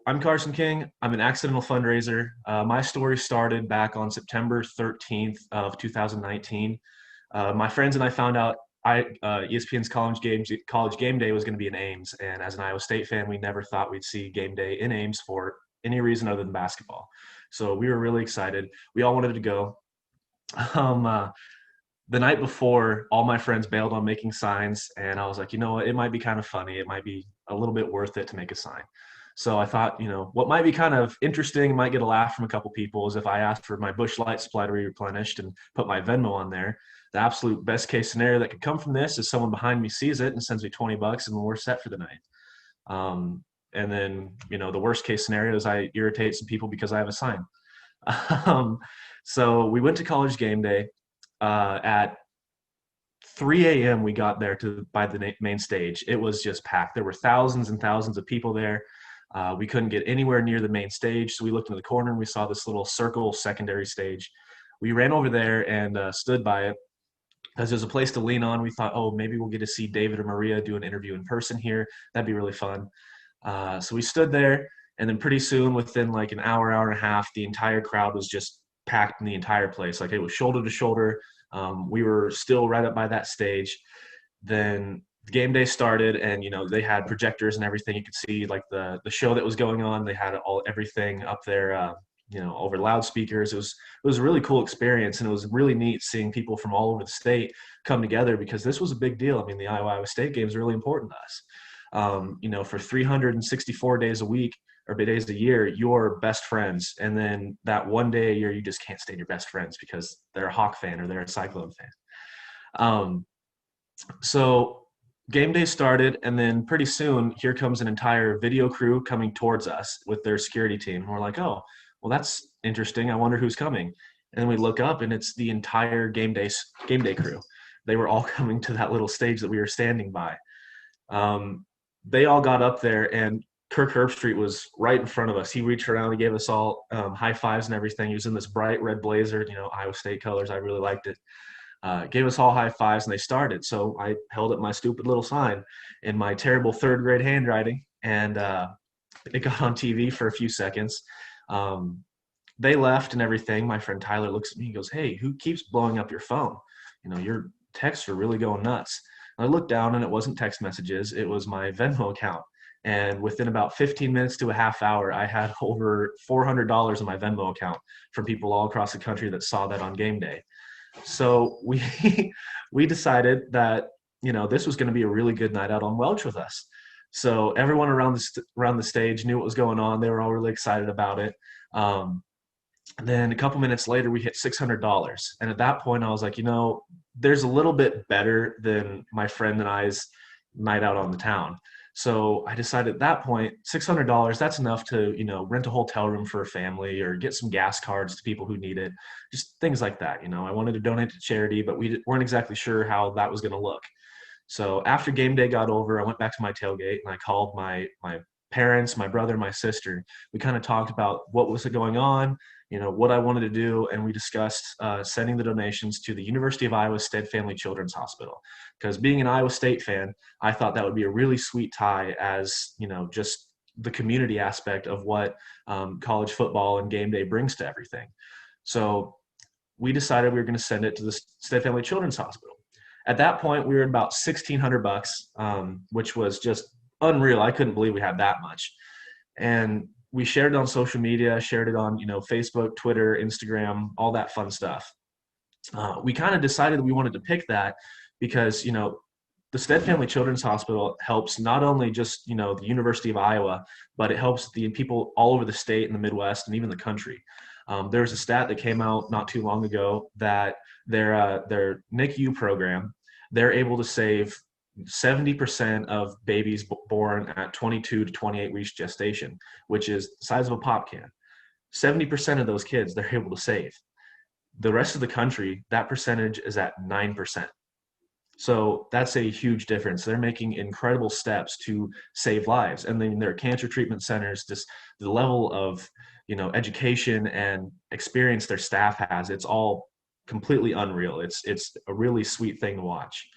I'm Carson King. I'm an accidental fundraiser. My story started back on September 13th of 2019. My friends and I found out ESPN's college game day was going to be in Ames, and as an Iowa State fan, we never thought we'd see game day in Ames for any reason other than basketball. So we were really excited. We all wanted to go. Um, uh, the night before, all my friends bailed on making signs, and I was like, you know what, it might be kind of funny. It might be a little bit worth it to make a sign. So I thought, what might be kind of interesting, might get a laugh from a couple people, is if I asked for my Bush Light supply to be replenished and put my Venmo on there. The absolute best case scenario that could come from this is someone behind me sees it and sends me 20 bucks, and we're set for the night. And then, the worst case scenario is I irritate some people because I have a sign. um, so we went to college game day. At 3 a.m. we got there to by the main stage. It was just packed. There were thousands and thousands of people there. We couldn't get anywhere near the main stage, so we looked into the corner and we saw this little circle secondary stage. We ran over there and stood by it because there's a place to lean on. We thought, oh, maybe we'll get to see David or Maria do an interview in person here. That'd be really fun. So we stood there, and then pretty soon, within like an hour, hour and a half, the entire crowd was just packed in the entire place. Like, it was shoulder to shoulder. We were still right up by that stage. Then the game day started, and they had projectors and everything. You could see like the show that was going on. They had everything up there, over loudspeakers. It was a really cool experience, and it was really neat seeing people from all over the state come together, because this was a big deal. I mean, the Iowa State game is really important to us. For 364 days a week or days a year, you're best friends. And then that one day a year, you just can't stand your best friends because they're a Hawk fan or they're a Cyclone fan. So game day started, and then pretty soon here comes an entire video crew coming towards us with their security team. And we're like, oh, well, that's interesting. I wonder who's coming. And then we look up, and it's the entire game day crew. They were all coming to that little stage that we were standing by. They all got up there, and Kirk Herbstreit was right in front of us. He reached around and gave us all high fives and everything. He was in this bright red blazer, Iowa State colors. I really liked it. Gave us all high fives, and they started. So I held up my stupid little sign in my terrible third grade handwriting, and it got on TV for a few seconds. They left and everything. My friend Tyler looks at me. He goes, "Hey, who keeps blowing up your phone? Your texts are really going nuts." I looked down, and it wasn't text messages. It was my Venmo account. And within about 15 minutes to a half hour, I had over $400 in my Venmo account from people all across the country that saw that on game day. So we we decided that this was going to be a really good night out on Welch with us. So everyone around the stage knew what was going on. They were all really excited about it. Then a couple minutes later, we hit $600. And at that point, I was like, there's a little bit better than my friend and I's night out on the town. So I decided at that point, $600, that's enough to, rent a hotel room for a family or get some gas cards to people who need it, just things like that. I wanted to donate to charity, but we weren't exactly sure how that was going to look. So after game day got over, I went back to my tailgate and I called my parents, my brother, my sister. We kind of talked about what was going on, what I wanted to do, and we discussed sending the donations to the University of Iowa Stead Family Children's Hospital. Because being an Iowa State fan, I thought that would be a really sweet tie as, just the community aspect of what college football and game day brings to everything. So we decided we were going to send it to the Stead Family Children's Hospital. At that point, we were at about $1,600, which was just unreal. I couldn't believe we had that much. And we shared it on social media, shared it on, Facebook, Twitter, Instagram, all that fun stuff. We kind of decided that we wanted to pick that because, the Stead Family Children's Hospital helps not only just, the University of Iowa, but it helps the people all over the state and the Midwest and even the country. There's a stat that came out not too long ago that their NICU program, they're able to save 70% of babies born at 22 to 28 weeks gestation, which is the size of a pop can. 70% of those kids they're able to save. The rest of the country, that percentage is at 9%. So that's a huge difference. They're making incredible steps to save lives. And then their cancer treatment centers, just the level of, education and experience their staff has, it's all completely unreal. It's a really sweet thing to watch.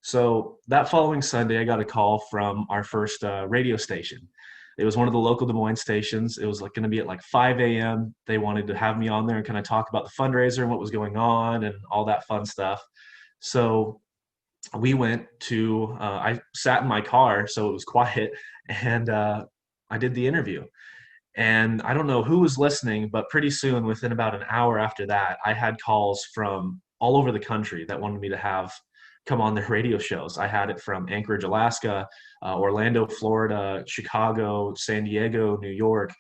So that following Sunday, I got a call from our first radio station. It was one of the local Des Moines stations. It was like going to be at like 5 a.m. They wanted to have me on there and kind of talk about the fundraiser and what was going on and all that fun stuff. So we went to, I sat in my car, so it was quiet, and I did the interview. And I don't know who was listening, but pretty soon, within about an hour after that, I had calls from all over the country that wanted me to have come on their radio shows. I had it from Anchorage, Alaska, Orlando, Florida, Chicago, San Diego, New York,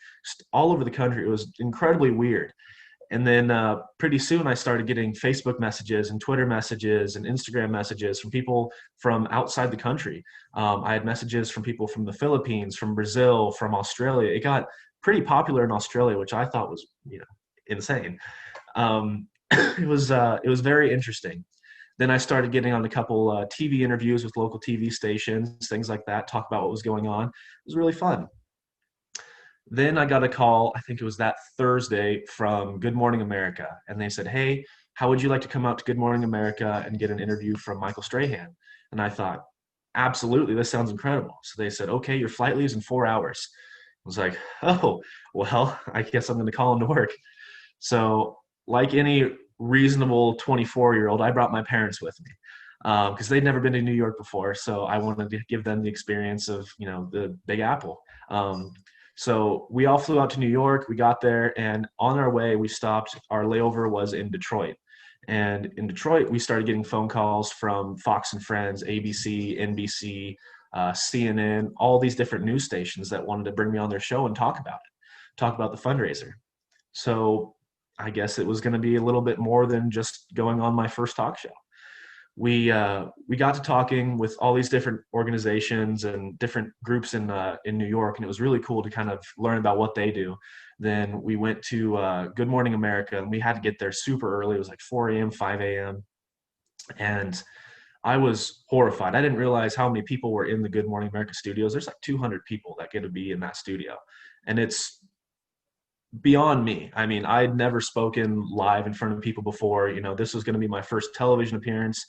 all over the country. It was incredibly weird. And then pretty soon I started getting Facebook messages and Twitter messages and Instagram messages from people from outside the country. I had messages from people from the Philippines, from Brazil, from Australia. It got pretty popular in Australia, which I thought was, insane. It was very interesting. Then I started getting on a couple TV interviews with local TV stations, things like that, talk about what was going on. It was really fun. Then I got a call, I think it was that Thursday, from Good Morning America. And they said, hey, how would you like to come out to Good Morning America and get an interview from Michael Strahan? And I thought, absolutely, this sounds incredible. So they said, okay, your flight leaves in 4 hours. I was like, oh, well, I guess I'm going to call him to work. So like any reasonable 24-year-old, I brought my parents with me because they'd never been to New York before. So I wanted to give them the experience of, the Big Apple. So we all flew out to New York. We got there, and on our way, we stopped. Our layover was in Detroit. And in Detroit, we started getting phone calls from Fox and Friends, ABC, NBC, CNN, all these different news stations that wanted to bring me on their show and talk about the fundraiser. So I guess it was going to be a little bit more than just going on my first talk show. We got to talking with all these different organizations and different groups in New York, and it was really cool to kind of learn about what they do. Then we went to Good Morning America, and we had to get there super early. It was like 4 a.m., 5 a.m., and I was horrified. I didn't realize how many people were in the Good Morning America studios. There's like 200 people that get to be in that studio, and it's beyond me. I mean, I'd never spoken live in front of people before. This was going to be my first television appearance,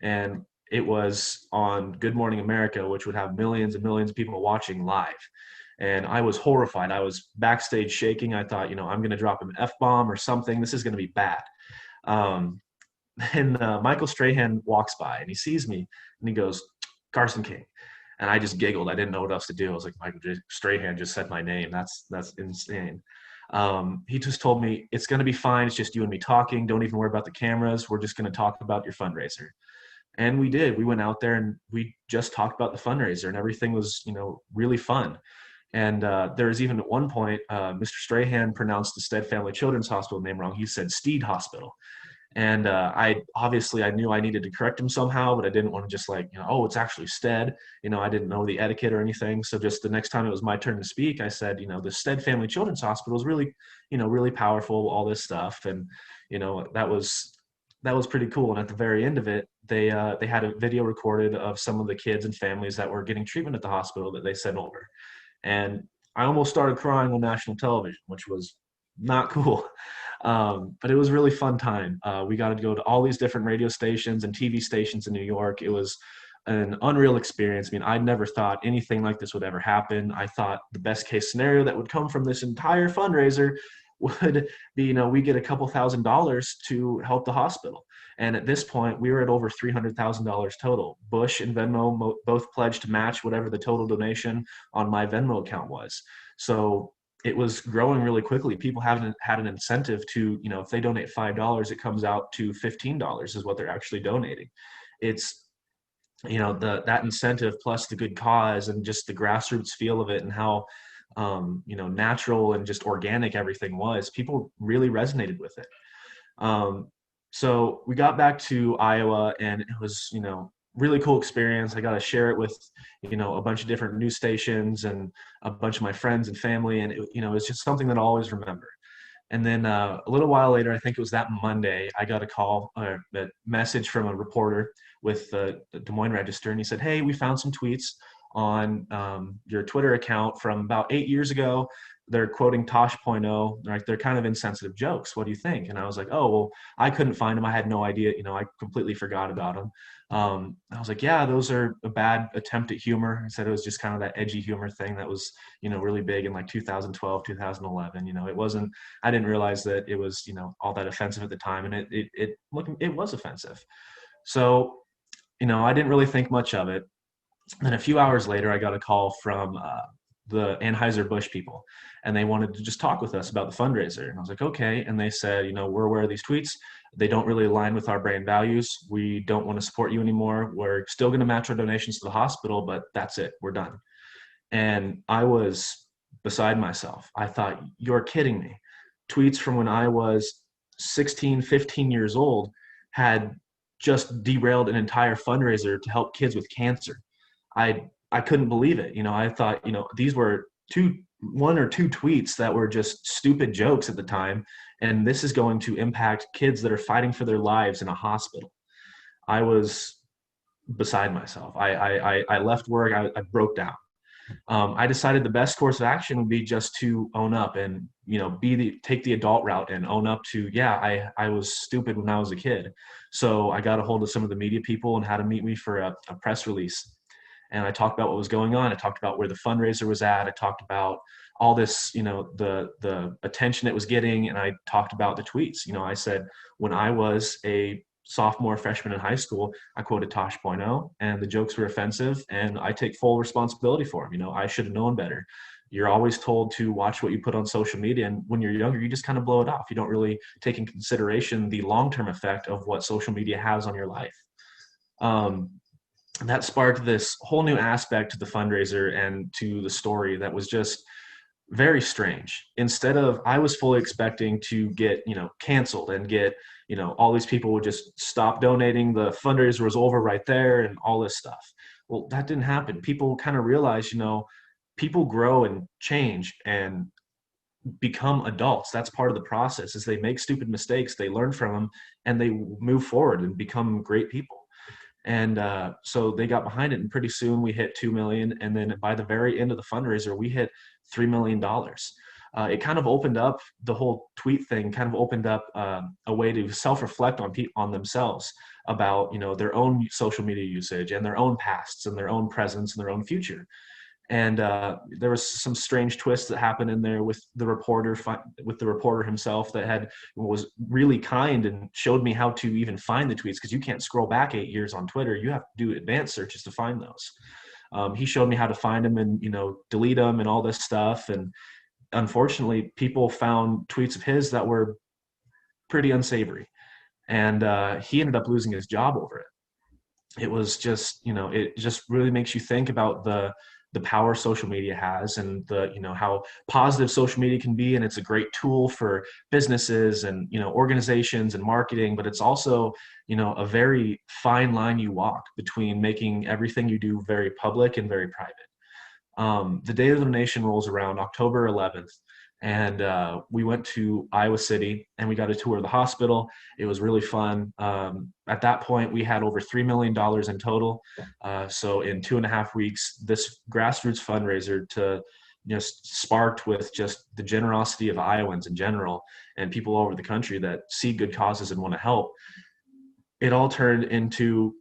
and it was on Good Morning America, which would have millions and millions of people watching live. And I was horrified. I was backstage shaking. I thought, I'm going to drop an F-bomb or something. This is going to be bad. And Michael Strahan walks by, and he sees me, and he goes, Carson King. And I just giggled. I didn't know what else to do. I was like, Michael Strahan just said my name. That's insane. He just told me, it's going to be fine. It's just you and me talking. Don't even worry about the cameras. We're just going to talk about your fundraiser. And we did. We went out there and we just talked about the fundraiser, and everything was, really fun. And there was even at one point, Mr. Strahan pronounced the Stead Family Children's Hospital name wrong. He said Steed Hospital. And I knew I needed to correct him somehow, but I didn't want to just oh, it's actually Stead. I didn't know the etiquette or anything. So just the next time it was my turn to speak, I said, the Stead Family Children's Hospital is really, really powerful, all this stuff. And, that was pretty cool. And at the very end of it, they had a video recorded of some of the kids and families that were getting treatment at the hospital that they sent over. And I almost started crying on national television, which was not cool. But it was a really fun time. We got to go to all these different radio stations and TV stations in New York. It was an unreal experience. I mean, I never thought anything like this would ever happen. I thought the best case scenario that would come from this entire fundraiser would be, we get a couple $1,000s to help the hospital. And at this point, we were at over $300,000 total. Bush and Venmo both pledged to match whatever the total donation on my Venmo account was. So it was growing really quickly. People haven't had an incentive to, if they donate $5, it comes out to $15 is what they're actually donating. It's, that incentive plus the good cause and just the grassroots feel of it and how, natural and just organic everything was. People really resonated with it. So we got back to Iowa, and it was, really cool experience. I got to share it with, a bunch of different news stations and a bunch of my friends and family. And, it's just something that I'll always remember. And then a little while later, I think it was that Monday, I got a call or a message from a reporter with the Des Moines Register. And he said, hey, we found some tweets on your Twitter account from about 8 years ago. they're quoting Tosh.0, like they're kind of insensitive jokes. What do you think? And I was like, oh, well, I couldn't find them. I had no idea. I completely forgot about them. I was like, yeah, those are a bad attempt at humor. I said it was just kind of that edgy humor thing that was, really big in like 2012, 2011. It wasn't, I didn't realize that it was, all that offensive at the time. And it was offensive. So, I didn't really think much of it. Then a few hours later, I got a call from the Anheuser-Busch people, and they wanted to just talk with us about the fundraiser. And I was like, okay. And they said, we're aware of these tweets. They don't really align with our brand values. We don't want to support you anymore. We're still going to match our donations to the hospital, but that's it. We're done. And I was beside myself. I thought, you're kidding me. Tweets from when I was 16, 15 years old had just derailed an entire fundraiser to help kids with cancer. I couldn't believe it. I thought, these were one or two tweets that were just stupid jokes at the time. And this is going to impact kids that are fighting for their lives in a hospital. I was beside myself. I left work. I broke down. I decided the best course of action would be just to own up and, take the adult route and own up to, yeah, I was stupid when I was a kid. So I got a hold of some of the media people and had to meet me for a press release. And I talked about what was going on. I talked about where the fundraiser was at. I talked about all this, the attention it was getting. And I talked about the tweets. I said, when I was a sophomore, freshman in high school, I quoted Tosh.0, and the jokes were offensive, and I take full responsibility for them. I should have known better. You're always told to watch what you put on social media. And when you're younger, you just kind of blow it off. You don't really take in consideration the long-term effect of what social media has on your life. That sparked this whole new aspect to the fundraiser and to the story that was just very strange. Instead of, I was fully expecting to get, canceled and get, all these people would just stop donating. The fundraiser was over right there and all this stuff. Well, that didn't happen. People kind of realized, people grow and change and become adults. That's part of the process. Is they make stupid mistakes, they learn from them, and they move forward and become great people. And so they got behind it, and pretty soon we hit 2 million. And then by the very end of the fundraiser, we hit $3 million. It kind of opened up, the whole tweet thing kind of opened up a way to self-reflect on themselves about, their own social media usage and their own pasts and their own presence and their own future. And there was some strange twists that happened in there with the reporter himself that was really kind and showed me how to even find the tweets, because you can't scroll back 8 years on Twitter. You have to do advanced searches to find those. He showed me how to find them and, delete them and all this stuff. And unfortunately, people found tweets of his that were pretty unsavory. And he ended up losing his job over it. It was just, it just really makes you think about the power social media has, and how positive social media can be. And it's a great tool for businesses and, organizations and marketing, but it's also, a very fine line you walk between making everything you do very public and very private. The day of the donation rolls around, October 11th. And we went to Iowa City and we got a tour of the hospital. It was really fun. At that point, we had over $3 million in total. So in 2.5 weeks, this grassroots fundraiser sparked with just the generosity of Iowans in general and people all over the country that see good causes and want to help. It all turned into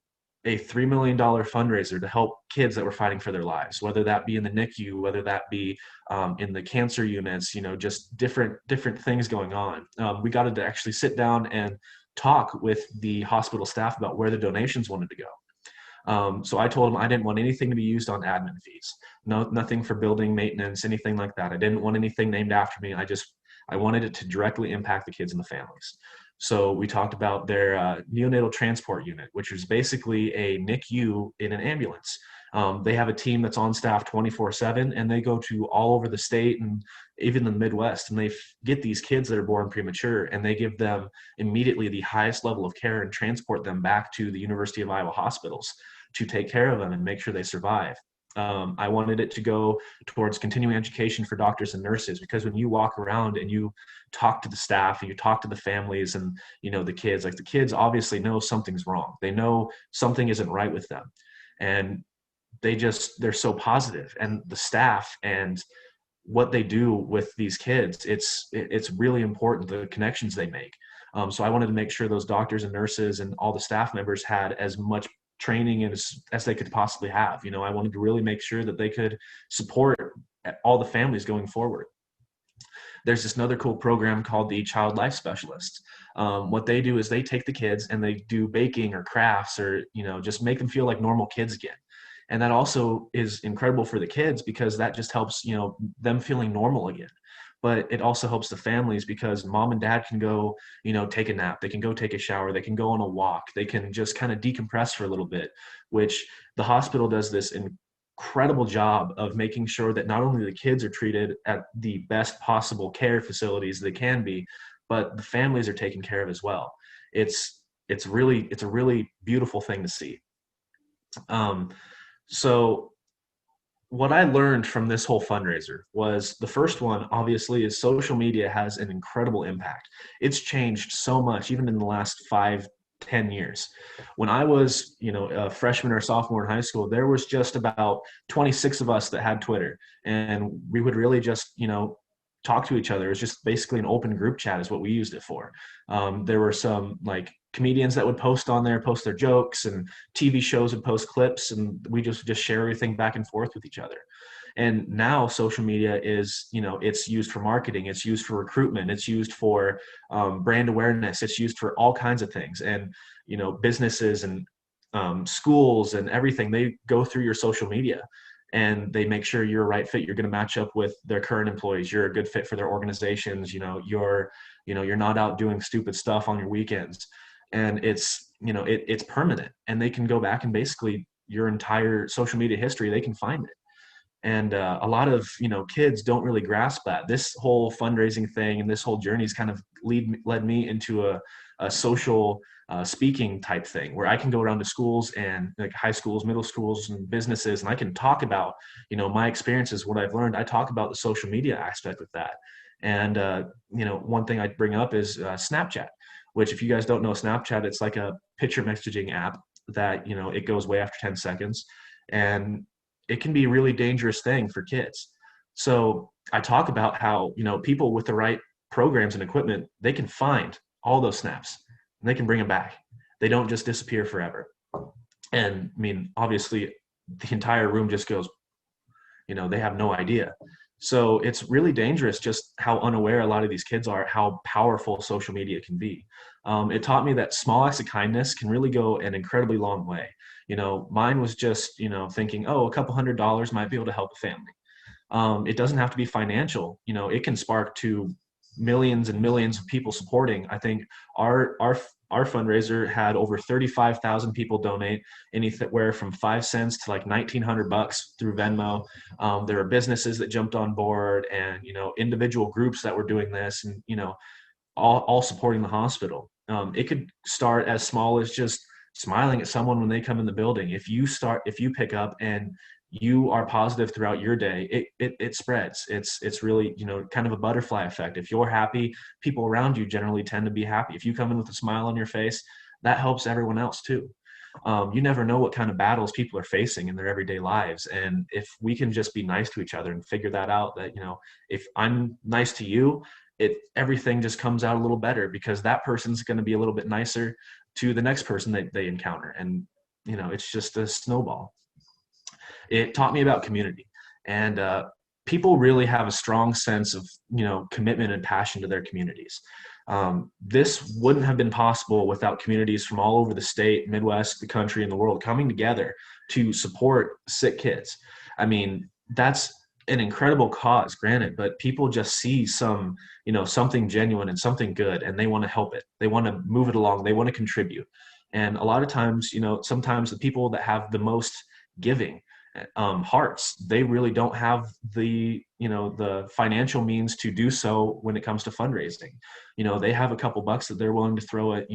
a $3 million fundraiser to help kids that were fighting for their lives, whether that be in the NICU, whether that be in the cancer units, just different things going on. We got to actually sit down and talk with the hospital staff about where the donations wanted to go. So I told them I didn't want anything to be used on admin fees, nothing for building maintenance, anything like that. I didn't want anything named after me. I wanted it to directly impact the kids and the families. So we talked about their neonatal transport unit, which is basically a NICU in an ambulance. They have a team that's on staff 24/7, and they go to all over the state and even the Midwest, and they get these kids that are born premature, and they give them immediately the highest level of care and transport them back to the University of Iowa hospitals to take care of them and make sure they survive. I wanted it to go towards continuing education for doctors and nurses, because when you walk around and you talk to the staff and you talk to the families and, the kids, like the kids obviously know something's wrong. They know something isn't right with them. And they're so positive, and the staff and what they do with these kids, it's really important, the connections they make. So I wanted to make sure those doctors and nurses and all the staff members had as much training as they could possibly have. I wanted to really make sure that they could support all the families going forward. There's this another cool program called the Child Life Specialists. What they do is they take the kids and they do baking or crafts, or just make them feel like normal kids again. And that also is incredible for the kids, because that just helps them feeling normal again. But it also helps the families, because mom and dad can go take a nap, they can go take a shower, they can go on a walk, they can just kind of decompress for a little bit, which the hospital does this incredible job of making sure that not only the kids are treated at the best possible care facilities they can be, but the families are taken care of as well. It's a really beautiful thing to see. So what I learned from this whole fundraiser was, the first one obviously is social media has an incredible impact. It's changed so much, even in the last 5-10 years. When I was, a freshman or sophomore in high school, there was just about 26 of us that had Twitter, and we would really just, talk to each other. It was just basically an open group chat is what we used it for. There were some like comedians that would post on there, post their jokes, and TV shows would post clips, and we just share everything back and forth with each other. And now social media is, it's used for marketing, it's used for recruitment, it's used for brand awareness, it's used for all kinds of things. And, businesses and schools and everything, they go through your social media and they make sure you're a right fit. You're going to match up with their current employees. You're a good fit for their organizations. You're not out doing stupid stuff on your weekends. And it's permanent, and they can go back and basically your entire social media history, they can find it. And a lot of kids don't really grasp that. This whole fundraising thing and this whole journey has kind of led me into a social speaking type thing, where I can go around to schools and like high schools, middle schools, and businesses, and I can talk about my experiences, what I've learned. I talk about the social media aspect of that. And one thing I bring up is Snapchat, which, if you guys don't know Snapchat, it's like a picture messaging app that it goes way after 10 seconds, and it can be a really dangerous thing for kids. So I talk about how people with the right programs and equipment, they can find all those snaps and they can bring them back. They don't just disappear forever. And I mean, obviously the entire room just goes, they have no idea. So it's really dangerous just how unaware a lot of these kids are, how powerful social media can be. It taught me that small acts of kindness can really go an incredibly long way. Mine was just, thinking, oh, a couple $100s might be able to help a family. It doesn't have to be financial. It can spark to millions and millions of people supporting. I think our fundraiser had over 35,000 people donate, anywhere from 5 cents to like $1,900 through Venmo. There were businesses that jumped on board, and individual groups that were doing this, and all supporting the hospital. It could start as small as just smiling at someone when they come in the building. If you pick up and you are positive throughout your day, it spreads. It's really, kind of a butterfly effect. If you're happy, people around you generally tend to be happy. If you come in with a smile on your face, that helps everyone else too. You never know what kind of battles people are facing in their everyday lives. And if we can just be nice to each other and figure that out, that, if I'm nice to you, everything just comes out a little better, because that person's going to be a little bit nicer to the next person that they encounter. And, it's just a snowball. It taught me about community, and people really have a strong sense of, commitment and passion to their communities. This wouldn't have been possible without communities from all over the state, Midwest, the country, and the world coming together to support sick kids. I mean, that's an incredible cause, granted, but people just see something genuine and something good, and they want to help it. They want to move it along. They want to contribute. And a lot of times, sometimes the people that have the most giving hearts, they really don't have the financial means to do so when it comes to fundraising. They have a couple bucks that they're willing to throw at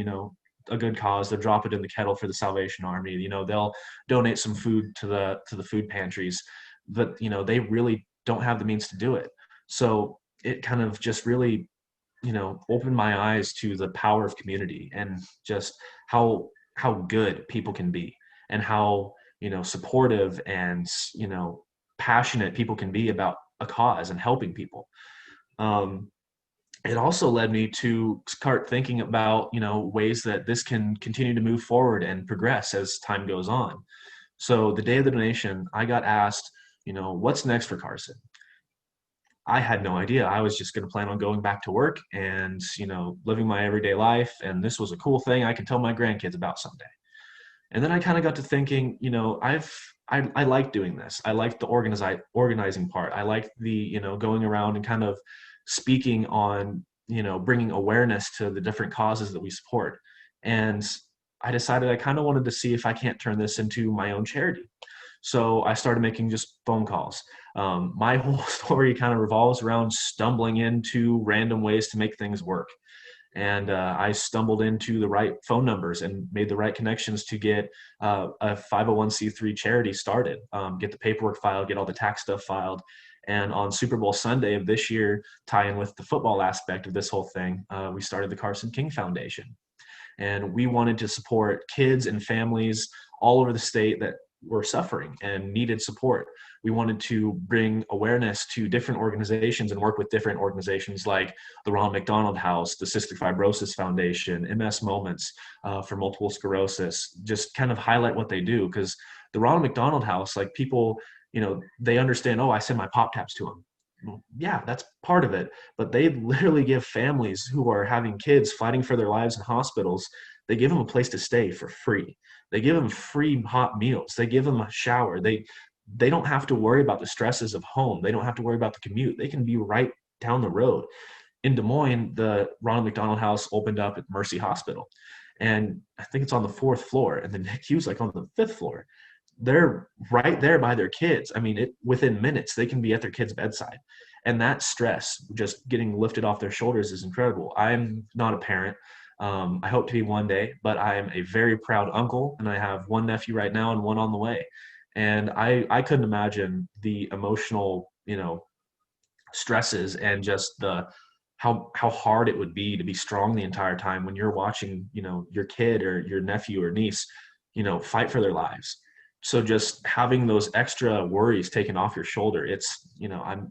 a good cause. They'll drop it in the kettle for the Salvation Army. They'll donate some food to the food pantries, but they really don't have the means to do it. So it kind of just really opened my eyes to the power of community, and just how good people can be, and how supportive and passionate people can be about a cause and helping people. Um, it also led me to start thinking about, ways that this can continue to move forward and progress as time goes on. So the day of the donation, I got asked, what's next for Carson? I had no idea. I was just going to plan on going back to work and, living my everyday life. And this was a cool thing I can tell my grandkids about someday. And then I kind of got to thinking, I like doing this. I like the organizing part. I like the, going around and kind of speaking on, bringing awareness to the different causes that we support. And I decided I kind of wanted to see if I can't turn this into my own charity. So I started making just phone calls. My whole story kind of revolves around stumbling into random ways to make things work. And I stumbled into the right phone numbers and made the right connections to get a 501c3 charity started, get the paperwork filed, get all the tax stuff filed. And on Super Bowl Sunday of this year, tie in with the football aspect of this whole thing, we started the Carson King Foundation. And we wanted to support kids and families all over the state that were suffering and needed support. We wanted to bring awareness to different organizations and work with different organizations like the Ronald McDonald House, the Cystic Fibrosis Foundation, MS Moments for multiple sclerosis, just kind of highlight what they do. Because the Ronald McDonald House, like people, they understand, oh, I send my pop taps to them. Well, yeah, that's part of it. But they literally give families who are having kids fighting for their lives in hospitals, they give them a place to stay for free. They give them free hot meals. They give them a shower. They don't have to worry about the stresses of home. They don't have to worry about the commute. They can be right down the road. In Des Moines, the Ronald McDonald House opened up at Mercy Hospital. And I think it's on the 4th floor, and the NICU's like on the 5th floor. They're right there by their kids. I mean, within minutes, they can be at their kid's bedside. And that stress just getting lifted off their shoulders is incredible. I'm not a parent. I hope to be one day, but I am a very proud uncle, and I have one nephew right now and one on the way. And I couldn't imagine the emotional, stresses and just the how hard it would be to be strong the entire time when you're watching, your kid or your nephew or niece, fight for their lives. So just having those extra worries taken off your shoulder, it's,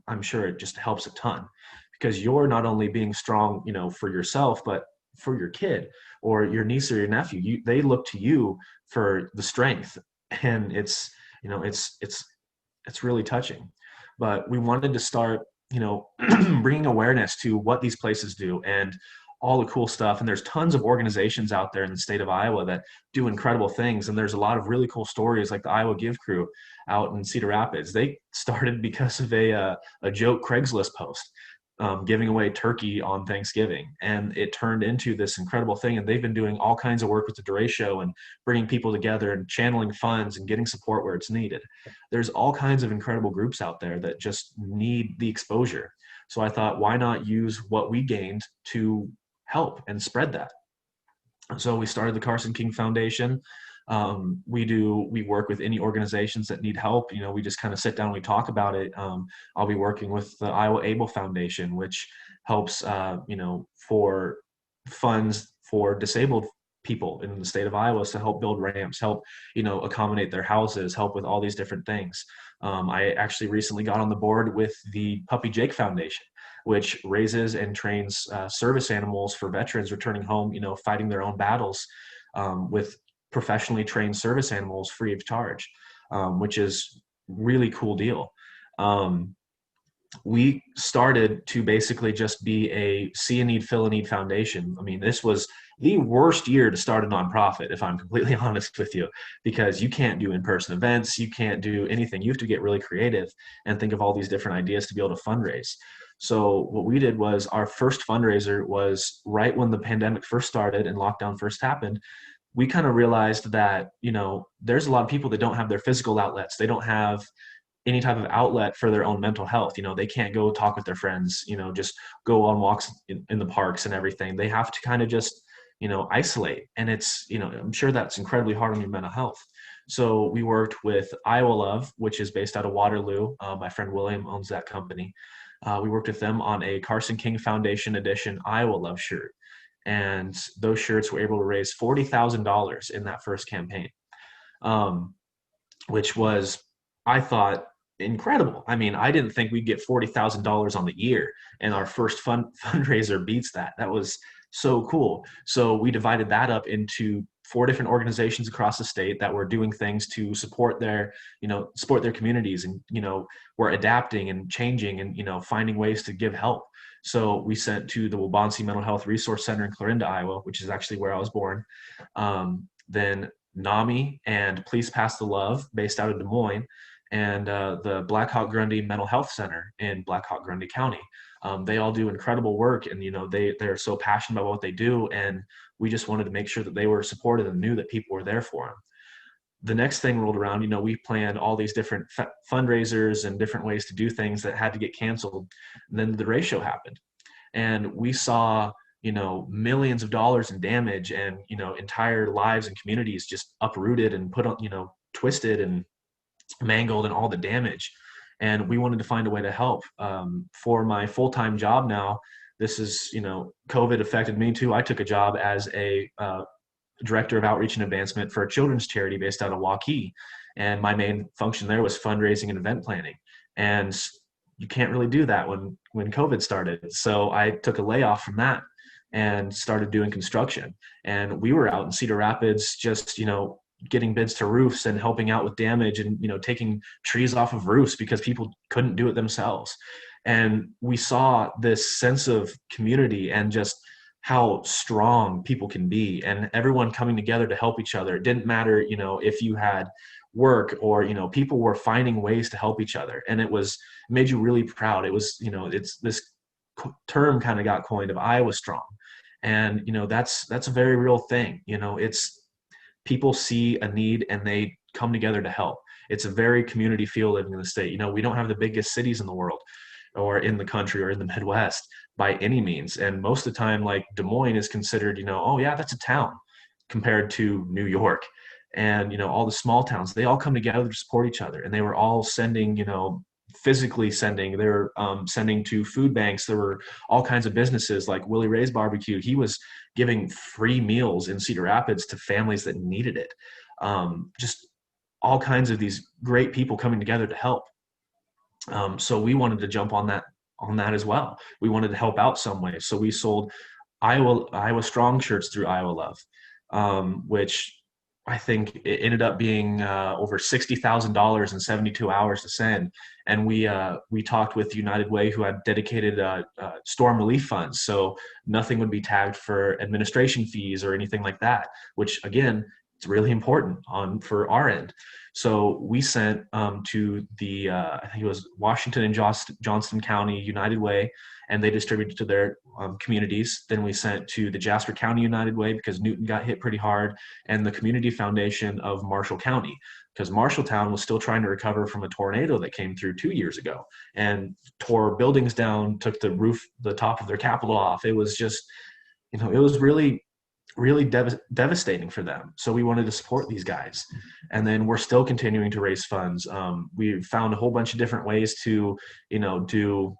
I'm sure it just helps a ton, because you're not only being strong, for yourself, but for your kid or your niece or your nephew. They look to you for the strength, and it's, it's really touching. But we wanted to start, bringing awareness to what these places do and all the cool stuff. And there's tons of organizations out there in the state of Iowa that do incredible things. And there's a lot of really cool stories, like the Iowa Give Crew out in Cedar Rapids. They started because of a joke Craigslist post, giving away turkey on Thanksgiving. And it turned into this incredible thing. And they've been doing all kinds of work with the derecho and bringing people together and channeling funds and getting support where it's needed. There's all kinds of incredible groups out there that just need the exposure. So I thought, why not use what we gained to help and spread that? So we started the Carson King Foundation. We work with any organizations that need help. We just kind of sit down and we talk about it. I'll be working with the Iowa Able Foundation, which helps, for funds for disabled people in the state of Iowa to help build ramps, help, accommodate their houses, help with all these different things. I actually recently got on the board with the Puppy Jake Foundation, which raises and trains service animals for veterans returning home, fighting their own battles, with professionally trained service animals free of charge, which is really cool deal. We started to basically just be a see a need, fill a need foundation. I mean, this was the worst year to start a nonprofit, if I'm completely honest with you, because you can't do in-person events, you can't do anything. You have to get really creative and think of all these different ideas to be able to fundraise. So what we did was, our first fundraiser was right when the pandemic first started and lockdown first happened. We kind of realized that, there's a lot of people that don't have their physical outlets. They don't have any type of outlet for their own mental health. They can't go talk with their friends, just go on walks in the parks and everything. They have to kind of just, isolate. And it's, I'm sure that's incredibly hard on your mental health. So we worked with Iowa Love, which is based out of Waterloo. My friend William owns that company. We worked with them on a Carson King Foundation edition Iowa Love shirt. And those shirts were able to raise $40,000 in that first campaign, which was, I thought, incredible. I mean, I didn't think we'd get $40,000 on the year, and our first fundraiser beats that. That was so cool. So we divided that up into 4 different organizations across the state that were doing things to support their, support their communities, and, we're adapting and changing and, finding ways to give help. So we sent to the Waubonsee Mental Health Resource Center in Clarinda, Iowa, which is actually where I was born. Then NAMI and Please Pass the Love, based out of Des Moines, and the Black Hawk Grundy Mental Health Center in Black Hawk Grundy County. They all do incredible work, and they're so passionate about what they do, and we just wanted to make sure that they were supported and knew that people were there for them. The next thing rolled around, we planned all these different fundraisers and different ways to do things that had to get canceled. And then the ratio happened, and we saw millions of dollars in damage, and entire lives and communities just uprooted and put on, twisted and mangled, and all the damage. And we wanted to find a way to help. For my full-time job now, this is, COVID affected me too. I took a job as a director of outreach and advancement for a children's charity based out of Waukee. And my main function there was fundraising and event planning. And you can't really do that when COVID started. So I took a layoff from that and started doing construction. And we were out in Cedar Rapids, just, getting bids to roofs and helping out with damage, and, taking trees off of roofs because people couldn't do it themselves. And we saw this sense of community and just how strong people can be, and everyone coming together to help each other. It didn't matter, if you had work or, people were finding ways to help each other. And it made you really proud. It was, it's this term kind of got coined of Iowa Strong. And, that's a very real thing. It's people see a need and they come together to help. It's a very community feel living in the state. We don't have the biggest cities in the world or in the country or in the Midwest by any means. And most of the time, like Des Moines is considered, oh yeah, that's a town compared to New York. And, all the small towns, they all come together to support each other. And they were all sending, physically sending. They were sending to food banks. There were all kinds of businesses like Willie Ray's Barbecue. He was giving free meals in Cedar Rapids to families that needed it. Just all kinds of these great people coming together to help. So we wanted to jump on that as well. We wanted to help out some way. So we sold Iowa Strong shirts through Iowa Love, which I think it ended up being over $60,000 in 72 hours to send. And we talked with United Way, who had dedicated storm relief funds, so nothing would be tagged for administration fees or anything like that, which again, it's really important for our end. So we sent to the I think it was Washington and Johnston County United Way, and they distributed to their communities. Then we sent to the Jasper County United Way because Newton got hit pretty hard, and the Community Foundation of Marshall County, because Marshalltown was still trying to recover from a tornado that came through 2 years ago and tore buildings down, took the top of their Capitol off. It was just, it was really devastating for them. So we wanted to support these guys. And then we're still continuing to raise funds. We found a whole bunch of different ways to, do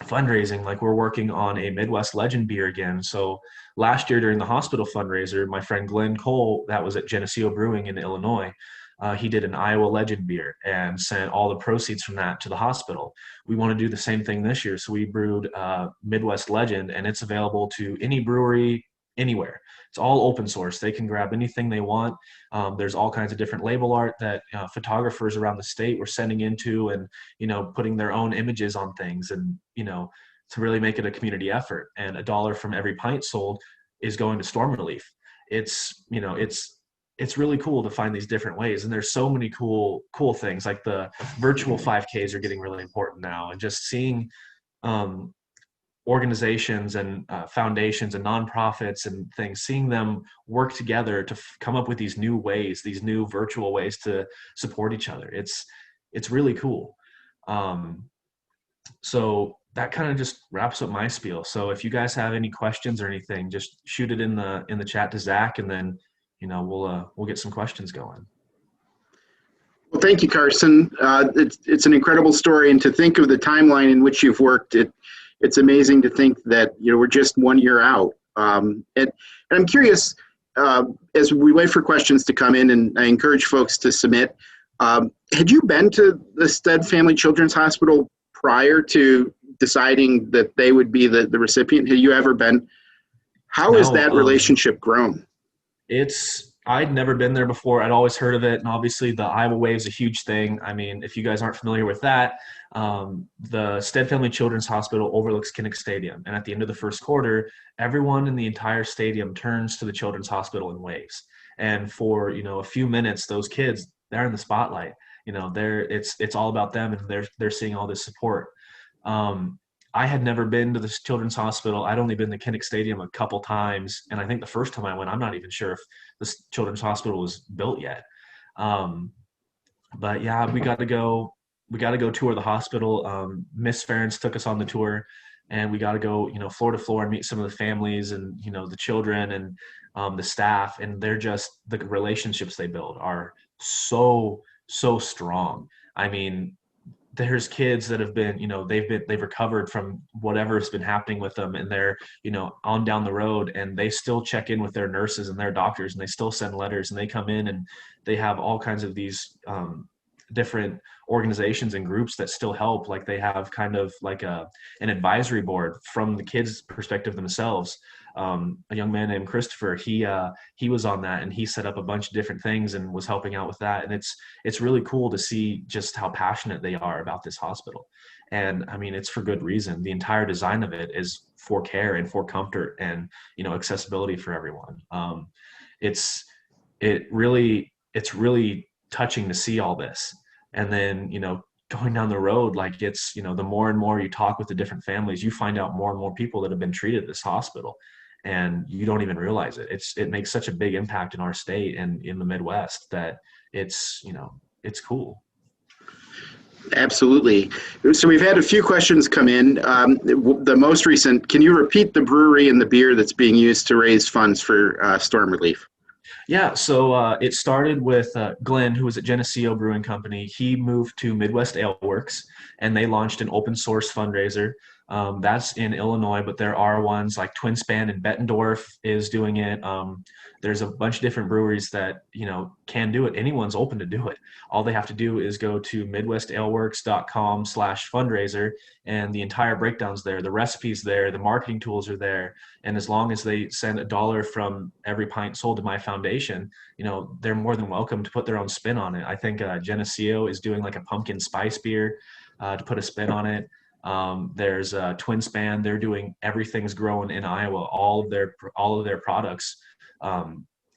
fundraising. Like we're working on a Midwest Legend beer again. So last year during the hospital fundraiser, my friend Glenn Cole, that was at Geneseo Brewing in Illinois, he did an Iowa Legend beer and sent all the proceeds from that to the hospital. We want to do the same thing this year. So we brewed Midwest Legend, and it's available to any brewery anywhere. It's all open source. They can grab anything they want. There's all kinds of different label art that photographers around the state were sending into, and, putting their own images on things, and, to really make it a community effort. And $1 from every pint sold is going to storm relief. It's really cool to find these different ways. And there's so many cool things, like the virtual 5Ks are getting really important now, and just seeing organizations and foundations and nonprofits and things, seeing them work together to come up with these new ways, these new virtual ways to support each other. It's really cool. So that kind of just wraps up my spiel. So if you guys have any questions or anything, just shoot it in the chat to Zach, and then we'll get some questions going. Well, thank you, Carson. It's an incredible story, and to think of the timeline in which you've worked, it's amazing to think that we're just 1 year out. And I'm curious, as we wait for questions to come in, and I encourage folks to submit, Had you been to the Stead Family Children's Hospital prior to deciding that they would be the recipient? Had you ever been? How has No, that relationship grown? I'd never been there before. I'd always heard of it, and obviously the Iowa Wave is a huge thing. I mean, if you guys aren't familiar with that, the Stead Family Children's Hospital overlooks Kinnick Stadium, and at the end of the first quarter, everyone in the entire stadium turns to the Children's Hospital and waves. And for a few minutes, those kids, they're in the spotlight. It's all about them, and they're seeing all this support. Um, I had never been to this children's hospital. I'd only been to Kinnick Stadium a couple times, and I think the first time I went, I'm not even sure if this children's hospital was built yet. Um, but yeah, we got to go. We got to go tour the hospital. Miss Ferentz took us on the tour, and we got to go, floor to floor and meet some of the families and the children and the staff. And they're just the relationships they build are so strong. I mean, there's kids that have been, they've recovered from whatever's been happening with them, and they're, on down the road, and they still check in with their nurses and their doctors, and they still send letters, and they come in and they have all kinds of these different organizations and groups that still help. Like they have kind of like an advisory board from the kids' perspective themselves. A young man named Christopher, he was on that, and he set up a bunch of different things and was helping out with that. And it's really cool to see just how passionate they are about this hospital. And I mean, it's for good reason. The entire design of it is for care and for comfort and accessibility for everyone. It's it's really touching to see all this. And then going down the road, like it's the more and more you talk with the different families, you find out more and more people that have been treated at this hospital, and you don't even realize it. It makes such a big impact in our state and in the Midwest that it's cool. Absolutely. So we've had a few questions come in. The most recent, can you repeat the brewery and the beer that's being used to raise funds for storm relief? Yeah, so it started with Glenn, who was at Geneseo Brewing Company. He moved to Midwest Ale Works, and they launched an open source fundraiser. That's in Illinois, but there are ones like Twin Span in Bettendorf is doing it. There's a bunch of different breweries that can do it. Anyone's open to do it. All they have to do is go to midwestaleworks.com/fundraiser, and the entire breakdown's there. The recipes there, the marketing tools are there, and as long as they send $1 from every pint sold to my foundation, they're more than welcome to put their own spin on it. I think Geneseo is doing like a pumpkin spice beer to put a spin on it. There's Twin Span. They're doing everything's growing in Iowa. All of their products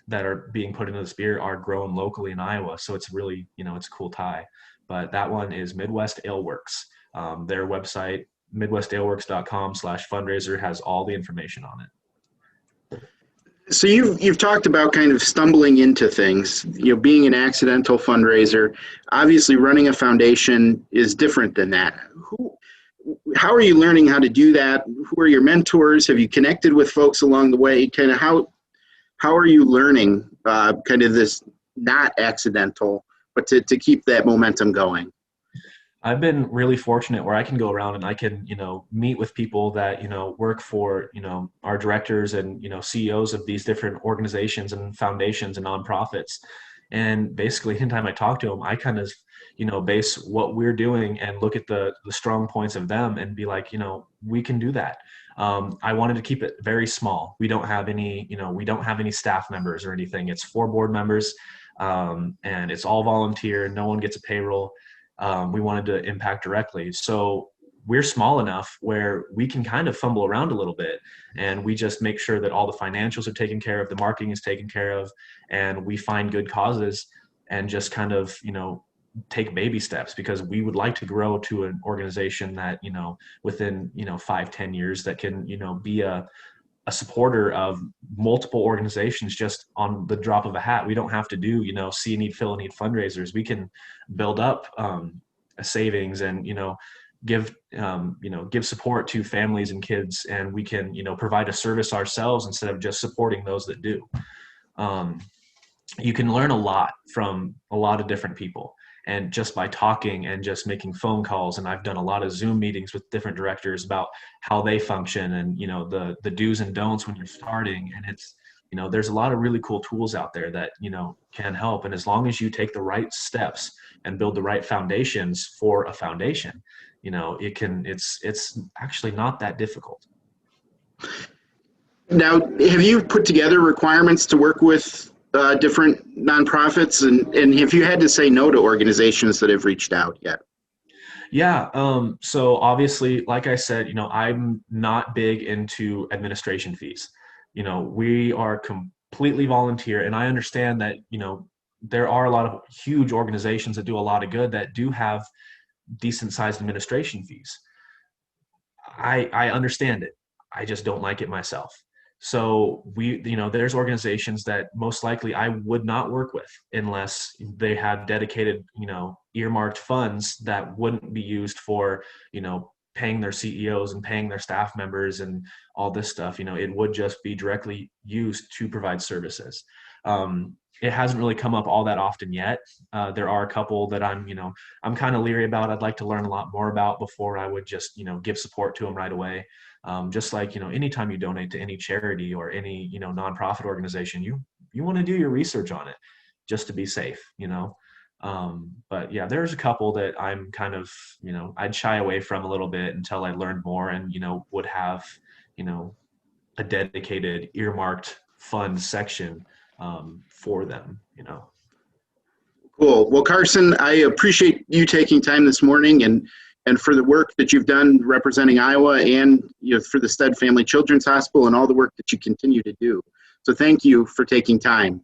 that are being put into this beer are grown locally in Iowa. So it's really, it's a cool tie. But that one is Midwest Ale Works. Their website, midwestaleworks.com/fundraiser, has all the information on it. So you've talked about kind of stumbling into things, being an accidental fundraiser. Obviously, running a foundation is different than that. How are you learning how to do that? Who are your mentors? Have you connected with folks along the way? Kind of how are you learning kind of this not accidental, but to keep that momentum going? I've been really fortunate where I can go around and I can, meet with people that, work for, our directors and, CEOs of these different organizations and foundations and nonprofits. And basically, anytime I talk to them, I kind of, base what we're doing and look at the strong points of them and be like, we can do that. I wanted to keep it very small. We don't have any staff members or anything. It's 4 board members, and it's all volunteer. No one gets a payroll. We wanted to impact directly. So we're small enough where we can kind of fumble around a little bit, and we just make sure that all the financials are taken care of, the marketing is taken care of, and we find good causes and just kind of, take baby steps, because we would like to grow to an organization that, within, 5-10 years that can, be a supporter of multiple organizations just on the drop of a hat. We don't have to do, see a need, fill a need fundraisers. We can build up a savings and, give support to families and kids, and we can, provide a service ourselves instead of just supporting those that do. You can learn a lot from a lot of different people. And just by talking and just making phone calls, and I've done a lot of Zoom meetings with different directors about how they function and, the do's and don'ts when you're starting. And There's a lot of really cool tools out there that, can help. And as long as you take the right steps and build the right foundations for a foundation, it's actually not that difficult. Now, have you put together requirements to work with different nonprofits, and have you had to say no to organizations that have reached out yet? Yeah. So obviously, like I said, I'm not big into administration fees. We are completely volunteer, and I understand that, there are a lot of huge organizations that do a lot of good that do have decent sized administration fees. I understand it. I just don't like it myself. So there's organizations that most likely I would not work with unless they have dedicated, earmarked funds that wouldn't be used for, paying their CEOs and paying their staff members and all this stuff. It would just be directly used to provide services. It hasn't really come up all that often yet. There are a couple that I'm kind of leery about. I'd like to learn a lot more about before I would just, give support to them right away. Just like, anytime you donate to any charity or any, nonprofit organization, you want to do your research on it just to be safe, but yeah, there's a couple that I'm kind of, I'd shy away from a little bit until I learned more and, would have, a dedicated earmarked fund section for them. Cool. Well, Carson, I appreciate you taking time this morning and for the work that you've done representing Iowa and for the Stead Family Children's Hospital and all the work that you continue to do. So thank you for taking time.